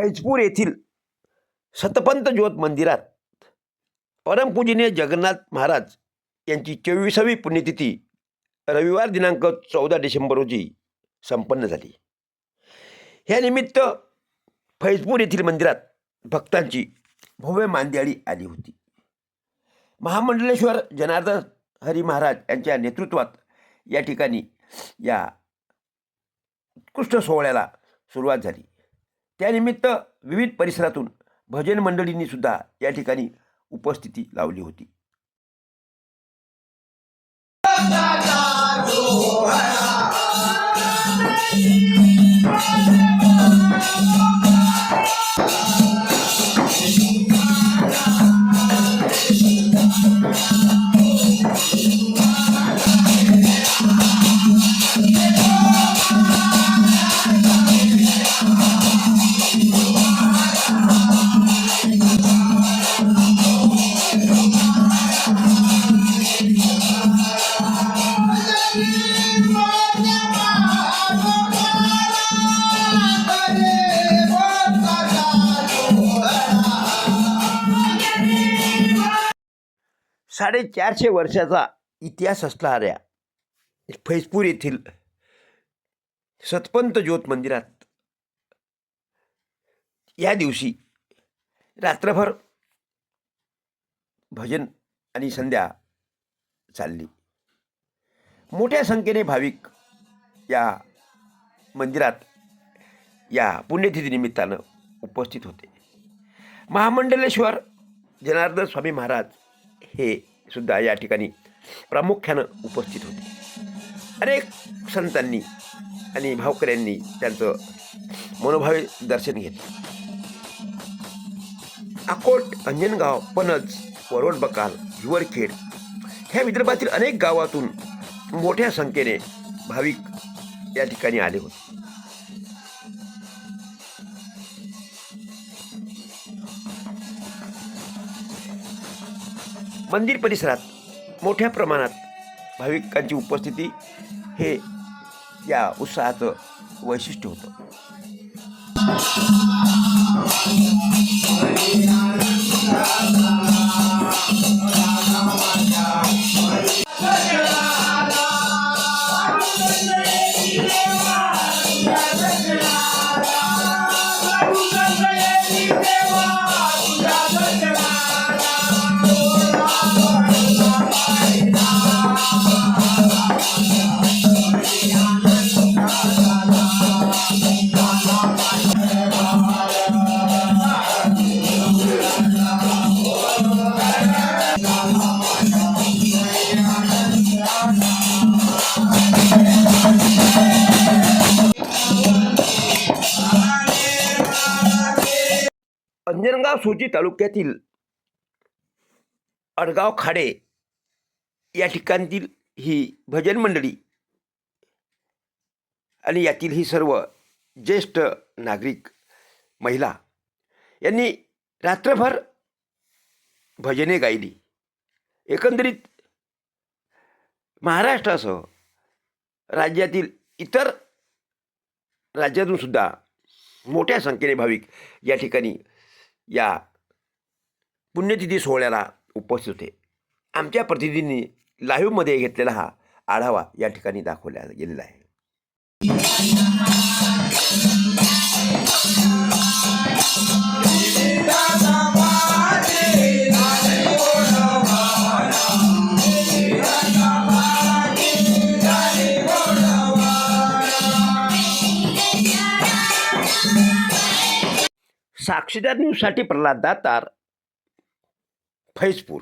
फैजपूर येथील सतपंत ज्योत मंदिरात परमपूजनीय जगन्नाथ महाराज यांची 24वी पुण्यतिथी रविवार दिनांक 14 डिसेंबर रोजी संपन्न झाली. ह्या निमित्त फैजपूर येथील मंदिरात भक्तांची भव्य मांदियाळी आली होती. महामंडलेश्वर जनार्दन हरी महाराज यांच्या नेतृत्वात या ठिकाणी या उत्कृष्ट सोहळ्याला सुरुवात झाली. त्यानिमित्त विविध परिसरातून भजन मंडळींनी सुद्धा या ठिकाणी उपस्थिती लावली होती. साडेचारशे वर्षाचा इतिहास असणाऱ्या फैजपूर येथील सतपंत ज्योत मंदिरात या दिवशी रात्रभर भजन आणि संध्या चालली. मोठ्या संख्येने भाविक या मंदिरात या पुण्यतिथी निमित्तानं उपस्थित होते. महामंडलेश्वर जनार्दन स्वामी महाराज हे सुद्धा या ठिकाणी प्रामुख्यानं उपस्थित होते. अनेक संतांनी आणि भावकऱ्यांनी त्यांचं मनोभावे दर्शन घेतलं. अकोट, अंजनगाव, पणज, वरोड, बकाल, हिवरखेड ह्या विदर्भातील अनेक गावातून मोठ्या संख्येने भाविक या ठिकाणी आले होते. मंदिर परिसरात मोठ्या प्रमाणात भाविकांची उपस्थिती हे या उत्साहाचं वैशिष्ट्य होतं. अंजनगाव सोची तालुक्यातील अडगाव खाडे या ठिकाणील ही भजन मंडळी आणि यातील ही सर्व ज्येष्ठ नागरिक महिला यांनी रात्रभर भजने गायली. एकंदरीत महाराष्ट्रासह राज्यातील इतर राज्यातून सुद्धा मोठ्या संख्येने भाविक या ठिकाणी या पुण्यतिथी सोहळ्याला उपस्थित होते. आमच्या प्रतिनिधींनी लाईव्हमध्ये घेतलेला हा आढावा या ठिकाणी दाखवला गेलेला आहे. साक्षीदार न्यूजसाठी प्रल्हाद दातार, फैजपूर.